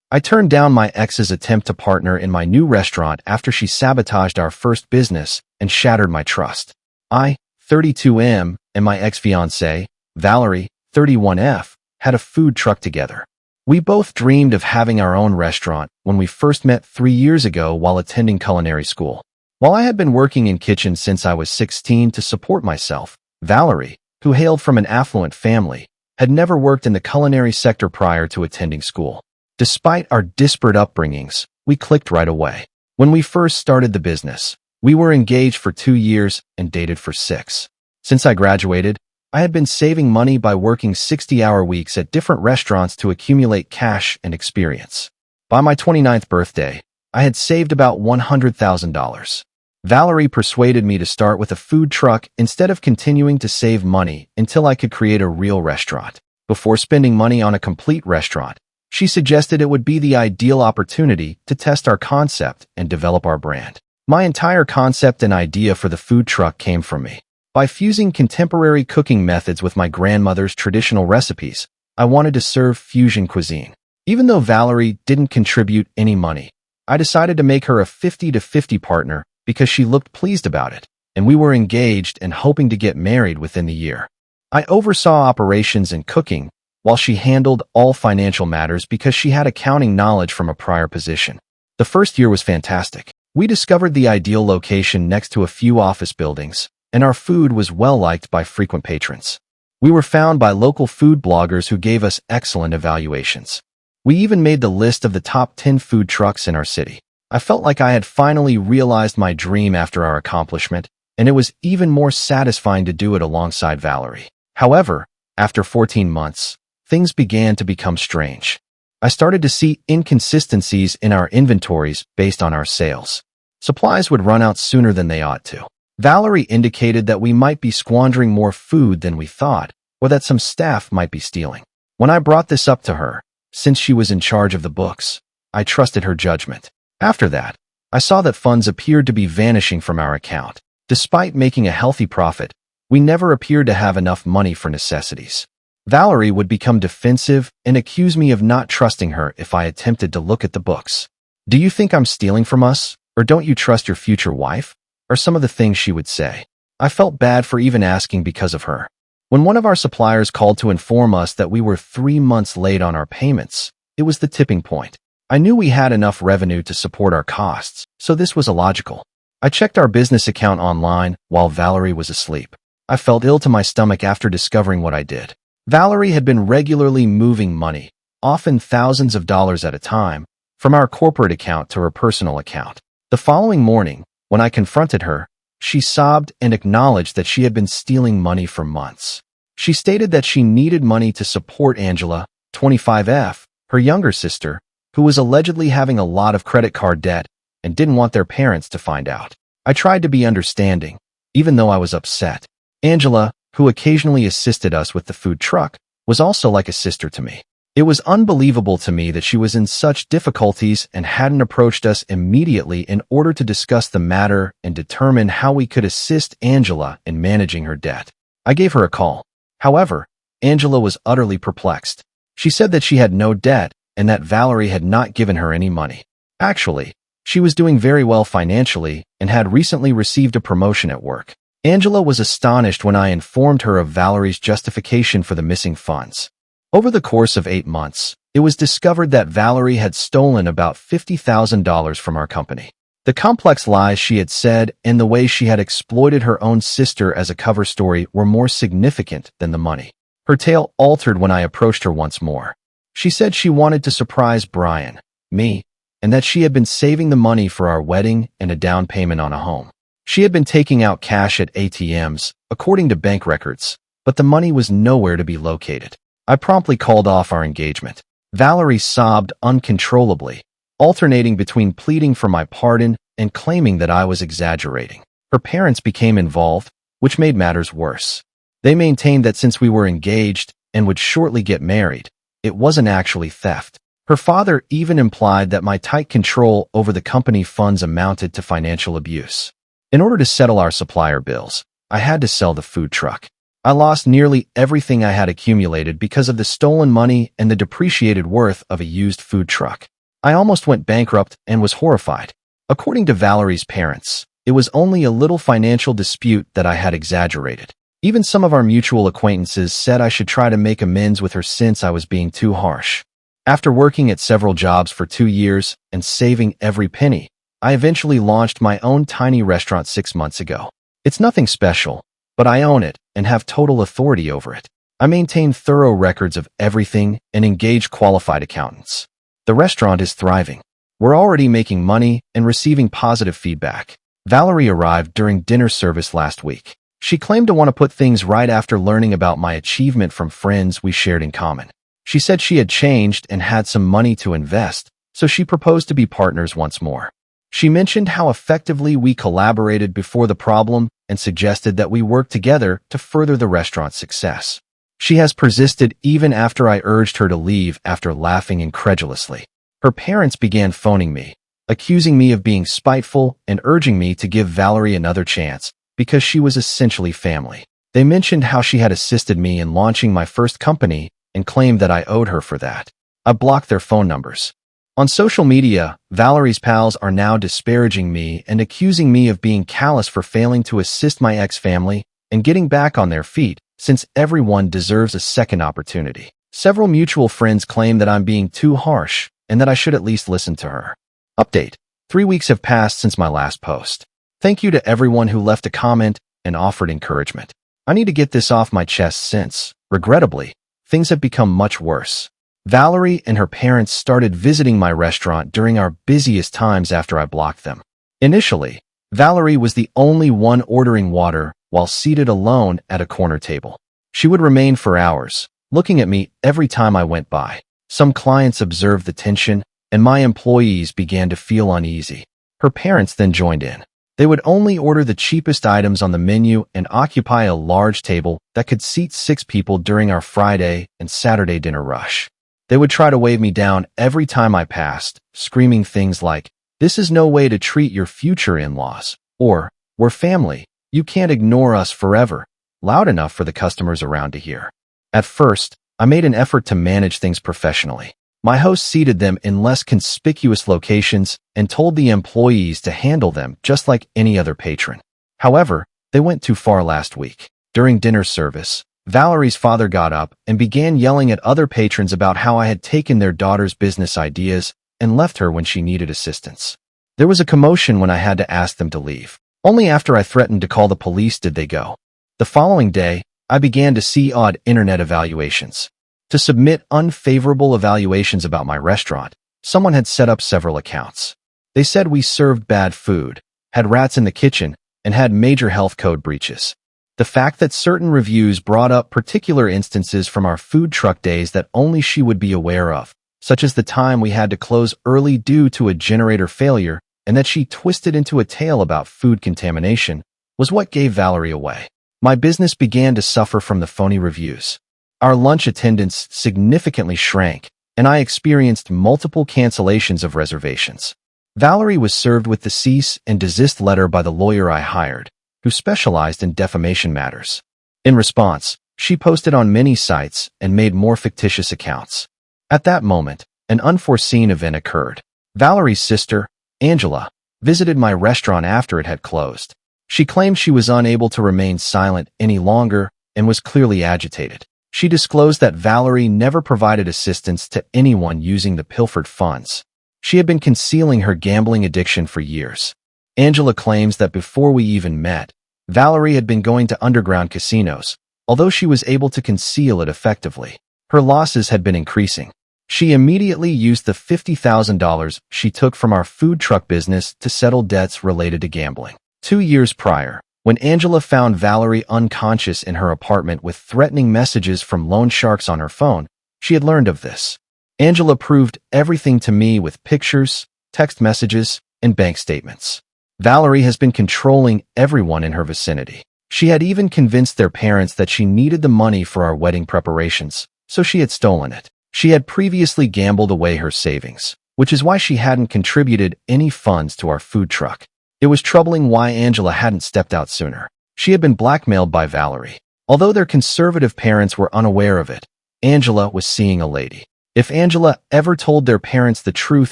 I turned down my ex's attempt to partner in my new restaurant after she sabotaged our first business and shattered my trust. I, 32M, and my ex-fiancée, Valerie, 31F, had a food truck together. We both dreamed of having our own restaurant when we first met 3 years ago while attending culinary school. While I had been working in kitchens since I was 16 to support myself, Valerie, who hailed from an affluent family, had never worked in the culinary sector prior to attending school. Despite our disparate upbringings, we clicked right away. When we first started the business, we were engaged for 2 years and dated for 6. Since I graduated, I had been saving money by working 60-hour weeks at different restaurants to accumulate cash and experience. By my 29th birthday, I had saved about $100,000. Valerie persuaded me to start with a food truck instead of continuing to save money until I could create a real restaurant. Before spending money on a complete restaurant, she suggested it would be the ideal opportunity to test our concept and develop our brand. My entire concept and idea for the food truck came from me. By fusing contemporary cooking methods with my grandmother's traditional recipes, I wanted to serve fusion cuisine. Even though Valerie didn't contribute any money, I decided to make her a 50-50 partner because she looked pleased about it, and we were engaged and hoping to get married within the year. I oversaw operations and cooking, while she handled all financial matters because she had accounting knowledge from a prior position. The first year was fantastic. We discovered the ideal location next to a few office buildings, and our food was well-liked by frequent patrons. We were found by local food bloggers who gave us excellent evaluations. We even made the list of the top 10 food trucks in our city. I felt like I had finally realized my dream after our accomplishment, and it was even more satisfying to do it alongside Valerie. However, after 14 months, things began to become strange. I started to see inconsistencies in our inventories based on our sales. Supplies would run out sooner than they ought to. Valerie indicated that we might be squandering more food than we thought, or that some staff might be stealing. When I brought this up to her, since she was in charge of the books, I trusted her judgment. After that, I saw that funds appeared to be vanishing from our account. Despite making a healthy profit, we never appeared to have enough money for necessities. Valerie would become defensive and accuse me of not trusting her if I attempted to look at the books. "Do you think I'm stealing from us? Or don't you trust your future wife?" are some of the things she would say. I felt bad for even asking because of her. When one of our suppliers called to inform us that we were 3 months late on our payments, it was the tipping point. I knew we had enough revenue to support our costs, so this was illogical. I checked our business account online while Valerie was asleep. I felt ill to my stomach after discovering what I did. Valerie had been regularly moving money, often thousands of dollars at a time, from our corporate account to her personal account. The following morning, when I confronted her, she sobbed and acknowledged that she had been stealing money for months. She stated that she needed money to support Angela, 25F, her younger sister, who was allegedly having a lot of credit card debt and didn't want their parents to find out. I tried to be understanding, even though I was upset. Angela, who occasionally assisted us with the food truck, was also like a sister to me. It was unbelievable to me that she was in such difficulties and hadn't approached us immediately in order to discuss the matter and determine how we could assist Angela in managing her debt. I gave her a call. However, Angela was utterly perplexed. She said that she had no debt and that Valerie had not given her any money. Actually, she was doing very well financially and had recently received a promotion at work. Angela was astonished when I informed her of Valerie's justification for the missing funds. Over the course of 8 months, it was discovered that Valerie had stolen about $50,000 from our company. The complex lies she had said and the way she had exploited her own sister as a cover story were more significant than the money. Her tale altered when I approached her once more. She said she wanted to surprise Brian, me, and that she had been saving the money for our wedding and a down payment on a home. She had been taking out cash at ATMs, according to bank records, but the money was nowhere to be located. I promptly called off our engagement. Valerie sobbed uncontrollably, alternating between pleading for my pardon and claiming that I was exaggerating. Her parents became involved, which made matters worse. They maintained that since we were engaged and would shortly get married, it wasn't actually theft. Her father even implied that my tight control over the company funds amounted to financial abuse. In order to settle our supplier bills, I had to sell the food truck. I lost nearly everything I had accumulated because of the stolen money and the depreciated worth of a used food truck. I almost went bankrupt and was horrified. According to Valerie's parents, it was only a little financial dispute that I had exaggerated. Even some of our mutual acquaintances said I should try to make amends with her since I was being too harsh. After working at several jobs for 2 years and saving every penny, I eventually launched my own tiny restaurant 6 months ago. It's nothing special, but I own it and have total authority over it. I maintain thorough records of everything and engage qualified accountants. The restaurant is thriving. We're already making money and receiving positive feedback. Valerie arrived during dinner service last week. She claimed to want to put things right after learning about my achievement from friends we shared in common. She said she had changed and had some money to invest, so she proposed to be partners once more. She mentioned how effectively we collaborated before the problem and suggested that we work together to further the restaurant's success. She has persisted even after I urged her to leave after laughing incredulously. Her parents began phoning me, accusing me of being spiteful and urging me to give Valerie another chance because she was essentially family. They mentioned how she had assisted me in launching my first company and claimed that I owed her for that. I blocked their phone numbers. On social media, Valerie's pals are now disparaging me and accusing me of being callous for failing to assist my ex-family and getting back on their feet, since everyone deserves a second opportunity. Several mutual friends claim that I'm being too harsh and that I should at least listen to her. Update: 3 weeks have passed since my last post. Thank you to everyone who left a comment and offered encouragement. I need to get this off my chest since, regrettably, things have become much worse. Valerie and her parents started visiting my restaurant during our busiest times after I blocked them. Initially, Valerie was the only one ordering water while seated alone at a corner table. She would remain for hours, looking at me every time I went by. Some clients observed the tension, and my employees began to feel uneasy. Her parents then joined in. They would only order the cheapest items on the menu and occupy a large table that could seat 6 people during our Friday and Saturday dinner rush. They would try to wave me down every time I passed, screaming things like, "This is no way to treat your future in-laws," or, "We're family, you can't ignore us forever," loud enough for the customers around to hear. At first, I made an effort to manage things professionally. My host seated them in less conspicuous locations and told the employees to handle them just like any other patron. However, they went too far last week. During dinner service, Valerie's father got up and began yelling at other patrons about how I had taken their daughter's business ideas and left her when she needed assistance. There was a commotion when I had to ask them to leave. Only after I threatened to call the police did they go. The following day, I began to see odd internet evaluations. To submit unfavorable evaluations about my restaurant, someone had set up several accounts. They said we served bad food, had rats in the kitchen, and had major health code breaches. The fact that certain reviews brought up particular instances from our food truck days that only she would be aware of, such as the time we had to close early due to a generator failure and that she twisted into a tale about food contamination, was what gave Valerie away. My business began to suffer from the phony reviews. Our lunch attendance significantly shrank, and I experienced multiple cancellations of reservations. Valerie was served with the cease and desist letter by the lawyer I hired, who specialized in defamation matters. In response, she posted on many sites and made more fictitious accounts. At that moment, an unforeseen event occurred. Valerie's sister, Angela, visited my restaurant after it had closed. She claimed she was unable to remain silent any longer and was clearly agitated. She disclosed that Valerie never provided assistance to anyone using the pilfered funds. She had been concealing her gambling addiction for years. Angela claims that before we even met, Valerie had been going to underground casinos, although she was able to conceal it effectively. Her losses had been increasing. She immediately used the $50,000 she took from our food truck business to settle debts related to gambling. 2 years prior, when Angela found Valerie unconscious in her apartment with threatening messages from loan sharks on her phone, she had learned of this. Angela proved everything to me with pictures, text messages, and bank statements. Valerie has been controlling everyone in her vicinity. She had even convinced their parents that she needed the money for our wedding preparations, so she had stolen it. She had previously gambled away her savings, which is why she hadn't contributed any funds to our food truck. It was troubling why Angela hadn't stepped out sooner. She had been blackmailed by Valerie. Although their conservative parents were unaware of it, Angela was seeing a lady. If Angela ever told their parents the truth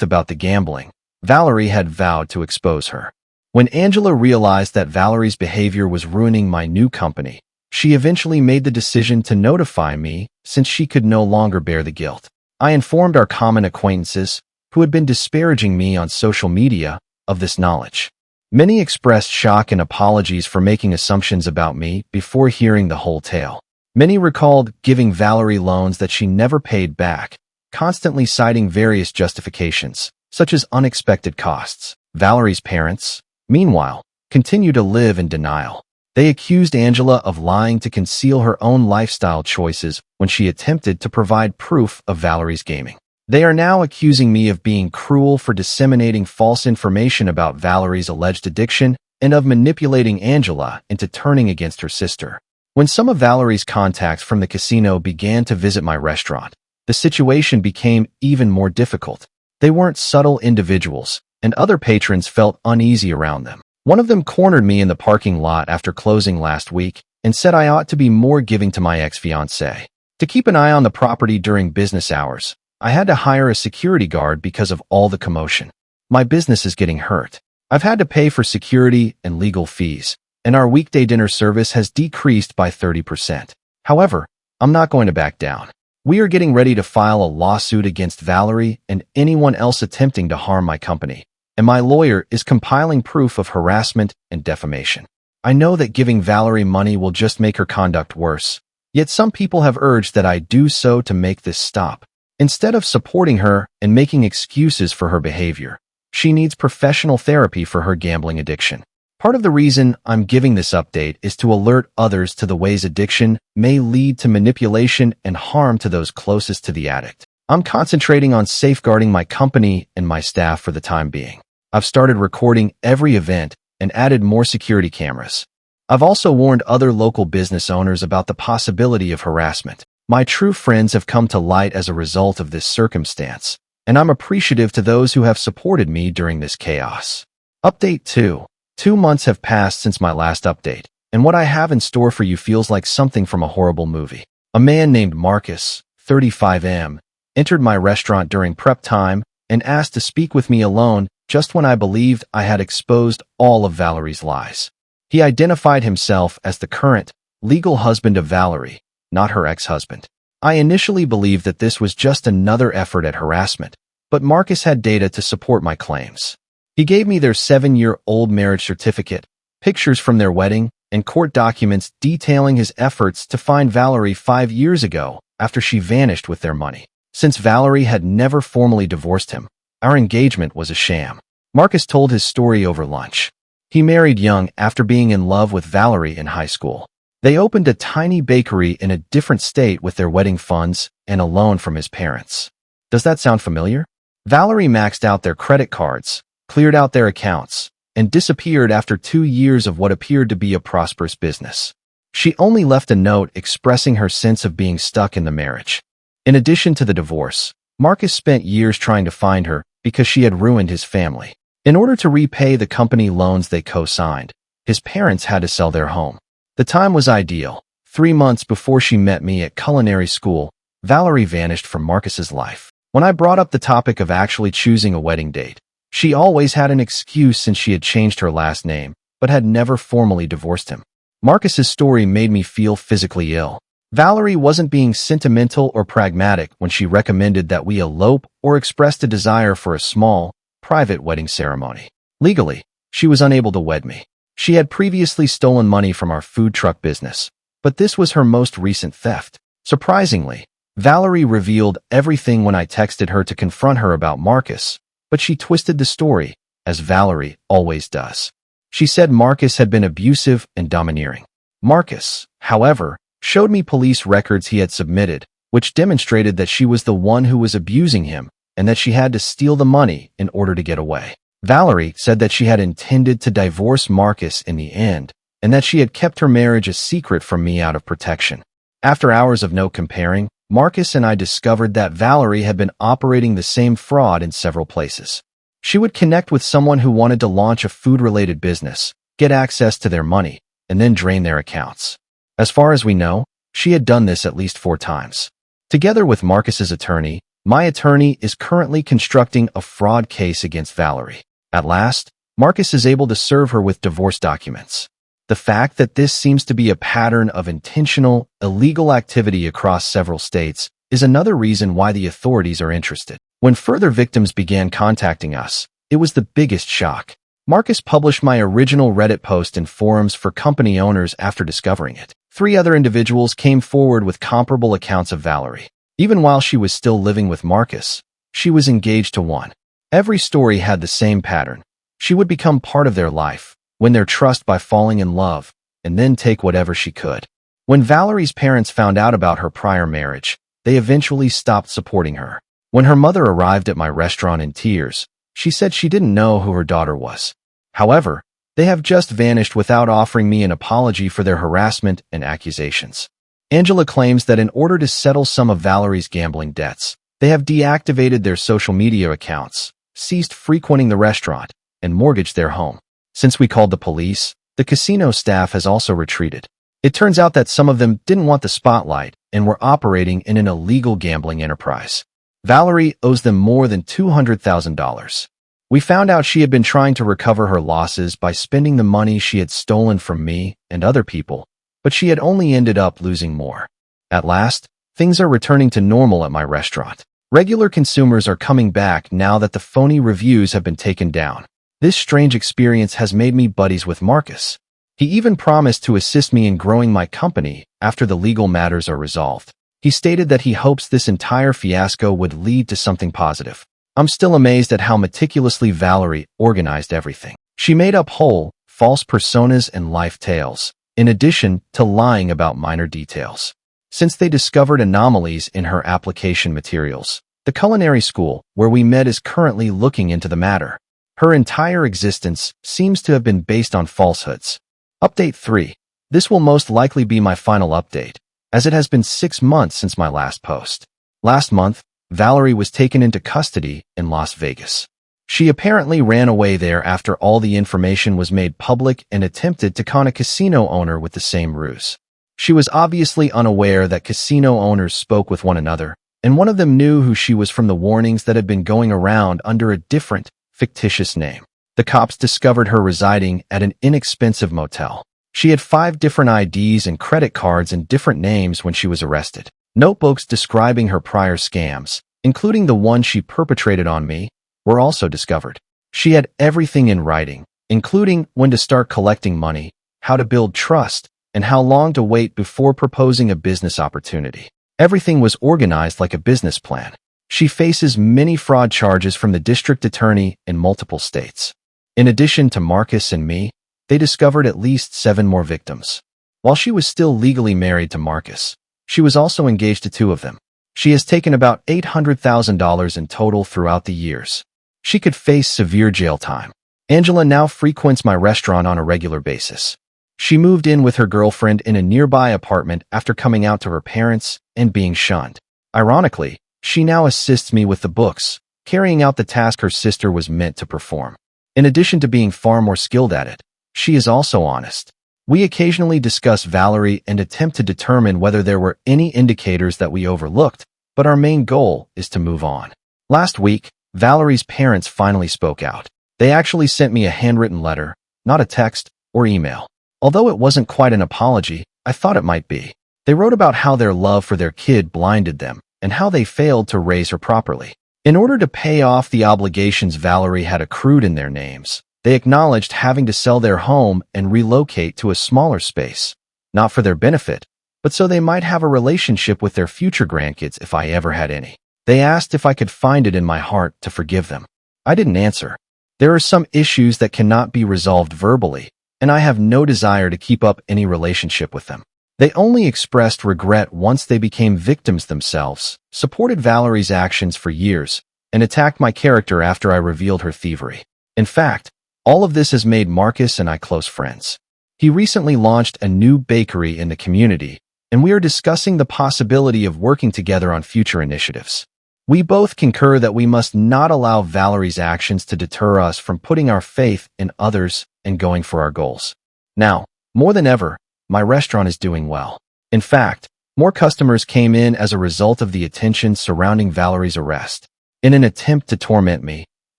about the gambling, Valerie had vowed to expose her. When Angela realized that Valerie's behavior was ruining my new company, she eventually made the decision to notify me since she could no longer bear the guilt. I informed our common acquaintances, who had been disparaging me on social media, of this knowledge. Many expressed shock and apologies for making assumptions about me before hearing the whole tale. Many recalled giving Valerie loans that she never paid back, constantly citing various justifications, such as unexpected costs. Valerie's parents, meanwhile, continue to live in denial. They accused Angela of lying to conceal her own lifestyle choices when she attempted to provide proof of Valerie's gaming. They are now accusing me of being cruel for disseminating false information about Valerie's alleged addiction and of manipulating Angela into turning against her sister. When some of Valerie's contacts from the casino began to visit my restaurant, the situation became even more difficult. They weren't subtle individuals, and other patrons felt uneasy around them. One of them cornered me in the parking lot after closing last week and said I ought to be more giving to my ex-fiancée. To keep an eye on the property during business hours, I had to hire a security guard because of all the commotion. My business is getting hurt. I've had to pay for security and legal fees, and our weekday dinner service has decreased by 30%. However, I'm not going to back down. We are getting ready to file a lawsuit against Valerie and anyone else attempting to harm my company, and my lawyer is compiling proof of harassment and defamation. I know that giving Valerie money will just make her conduct worse, yet some people have urged that I do so to make this stop. Instead of supporting her and making excuses for her behavior, she needs professional therapy for her gambling addiction. Part of the reason I'm giving this update is to alert others to the ways addiction may lead to manipulation and harm to those closest to the addict. I'm concentrating on safeguarding my company and my staff for the time being. I've started recording every event and added more security cameras. I've also warned other local business owners about the possibility of harassment. My true friends have come to light as a result of this circumstance, and I'm appreciative to those who have supported me during this chaos. Update 2. 2 months have passed since my last update, and what I have in store for you feels like something from a horrible movie. A man named Marcus, 35M, entered my restaurant during prep time and asked to speak with me alone just when I believed I had exposed all of Valerie's lies. He identified himself as the current, legal husband of Valerie, not her ex-husband. I initially believed that this was just another effort at harassment, but Marcus had data to support my claims. He gave me their 7-year-old marriage certificate, pictures from their wedding, and court documents detailing his efforts to find Valerie 5 years ago after she vanished with their money. Since Valerie had never formally divorced him, our engagement was a sham. Marcus told his story over lunch. He married young after being in love with Valerie in high school. They opened a tiny bakery in a different state with their wedding funds and a loan from his parents. Does that sound familiar? Valerie maxed out their credit cards, cleared out their accounts, and disappeared after 2 years of what appeared to be a prosperous business. She only left a note expressing her sense of being stuck in the marriage. In addition to the divorce, Marcus spent years trying to find her because she had ruined his family. In order to repay the company loans they co-signed, his parents had to sell their home. The time was ideal. 3 months before she met me at culinary school, Valerie vanished from Marcus's life. When I brought up the topic of actually choosing a wedding date, she always had an excuse since she had changed her last name, but had never formally divorced him. Marcus's story made me feel physically ill. Valerie wasn't being sentimental or pragmatic when she recommended that we elope or expressed a desire for a small, private wedding ceremony. Legally, she was unable to wed me. She had previously stolen money from our food truck business, but this was her most recent theft. Surprisingly, Valerie revealed everything when I texted her to confront her about Marcus, but she twisted the story, as Valerie always does. She said Marcus had been abusive and domineering. Marcus, however, showed me police records he had submitted, which demonstrated that she was the one who was abusing him and that she had to steal the money in order to get away. Valerie said that she had intended to divorce Marcus in the end, and that she had kept her marriage a secret from me out of protection. After hours of note comparing, Marcus and I discovered that Valerie had been operating the same fraud in several places. She would connect with someone who wanted to launch a food-related business, get access to their money, and then drain their accounts. As far as we know, she had done this at least 4 times. Together with Marcus's attorney, My attorney is currently constructing a fraud case against Valerie. At last, Marcus is able to serve her with divorce documents. The fact that this seems to be a pattern of intentional, illegal activity across several states is another reason why the authorities are interested. When further victims began contacting us, it was the biggest shock. Marcus published my original Reddit post in forums for company owners after discovering it. 3 other individuals came forward with comparable accounts of Valerie. Even while she was still living with Marcus, she was engaged to one. Every story had the same pattern. She would become part of their life, win their trust by falling in love, and then take whatever she could. When Valerie's parents found out about her prior marriage, they eventually stopped supporting her. When her mother arrived at my restaurant in tears, she said she didn't know who her daughter was. However, they have just vanished without offering me an apology for their harassment and accusations. Angela claims that in order to settle some of Valerie's gambling debts, they have deactivated their social media accounts, ceased frequenting the restaurant, and mortgaged their home. Since we called the police, the casino staff has also retreated. It turns out that some of them didn't want the spotlight and were operating in an illegal gambling enterprise. Valerie owes them more than $200,000. We found out she had been trying to recover her losses by spending the money she had stolen from me and other people, but she had only ended up losing more. At last, things are returning to normal at my restaurant. Regular consumers are coming back now that the phony reviews have been taken down. This strange experience has made me buddies with Marcus. He even promised to assist me in growing my company after the legal matters are resolved. He stated that he hopes this entire fiasco would lead to something positive. I'm still amazed at how meticulously Valerie organized everything. She made up whole, false personas and life tales, in addition to lying about minor details. Since they discovered anomalies in her application materials, the culinary school where we met is currently looking into the matter. Her entire existence seems to have been based on falsehoods. Update 3. This will most likely be my final update, as it has been 6 months since my last post. Last month, Valerie was taken into custody in Las Vegas. She apparently ran away there after all the information was made public and attempted to con a casino owner with the same ruse. She was obviously unaware that casino owners spoke with one another, and one of them knew who she was from the warnings that had been going around under a different, fictitious name. The cops discovered her residing at an inexpensive motel. She had 5 different IDs and credit cards and different names when she was arrested. Notebooks describing her prior scams, including the one she perpetrated on me, were also discovered. She had everything in writing, including when to start collecting money, how to build trust, and how long to wait before proposing a business opportunity. Everything was organized like a business plan. She faces many fraud charges from the district attorney in multiple states. In addition to Marcus and me, they discovered at least 7 more victims. While she was still legally married to Marcus, she was also engaged to 2 of them. She has taken about $800,000 in total throughout the years. She could face severe jail time. Angela now frequents my restaurant on a regular basis. She moved in with her girlfriend in a nearby apartment after coming out to her parents and being shunned. Ironically, she now assists me with the books, carrying out the task her sister was meant to perform. In addition to being far more skilled at it, she is also honest. We occasionally discuss Valerie and attempt to determine whether there were any indicators that we overlooked, but our main goal is to move on. Last week, Valerie's parents finally spoke out. They actually sent me a handwritten letter, not a text or email. Although it wasn't quite an apology, I thought it might be. They wrote about how their love for their kid blinded them and how they failed to raise her properly. In order to pay off the obligations Valerie had accrued in their names, they acknowledged having to sell their home and relocate to a smaller space, not for their benefit, but so they might have a relationship with their future grandkids if I ever had any. They asked if I could find it in my heart to forgive them. I didn't answer. There are some issues that cannot be resolved verbally, and I have no desire to keep up any relationship with them. They only expressed regret once they became victims themselves, supported Valerie's actions for years, and attacked my character after I revealed her thievery. In fact, all of this has made Marcus and I close friends. He recently launched a new bakery in the community, and we are discussing the possibility of working together on future initiatives. We both concur that we must not allow Valerie's actions to deter us from putting our faith in others and going for our goals. Now, more than ever, my restaurant is doing well. In fact, More customers came in as a result of the attention surrounding Valerie's arrest. In an attempt to torment me,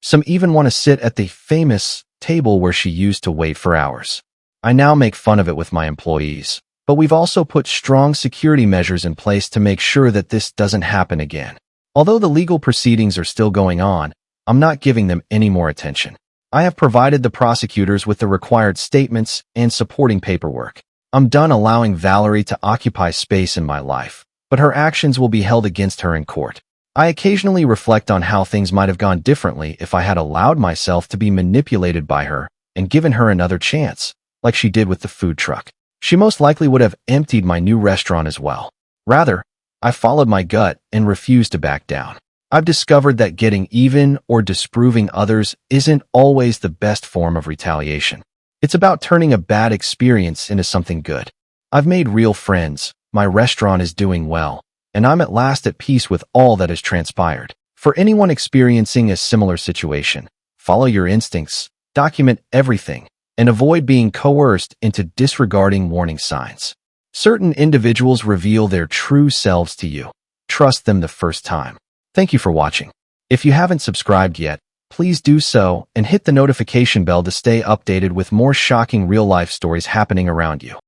some even want to sit at the famous table where she used to wait for hours. I now make fun of it with my employees, but we've also put strong security measures in place to make sure that this doesn't happen again. Although the legal proceedings are still going on, I'm not giving them any more attention. I have provided the prosecutors with the required statements and supporting paperwork. I'm done allowing Valerie to occupy space in my life, but her actions will be held against her in court. I occasionally reflect on how things might have gone differently if I had allowed myself to be manipulated by her and given her another chance, like she did with the food truck. She most likely would have emptied my new restaurant as well. Rather, I followed my gut and refused to back down. I've discovered that getting even or disproving others isn't always the best form of retaliation. It's about turning a bad experience into something good. I've made real friends, my restaurant is doing well, and I'm at last at peace with all that has transpired. For anyone experiencing a similar situation, follow your instincts, document everything, and avoid being coerced into disregarding warning signs. Certain individuals reveal their true selves to you. Trust them the first time. Thank you for watching. If you haven't subscribed yet, please do so and hit the notification bell to stay updated with more shocking real-life stories happening around you.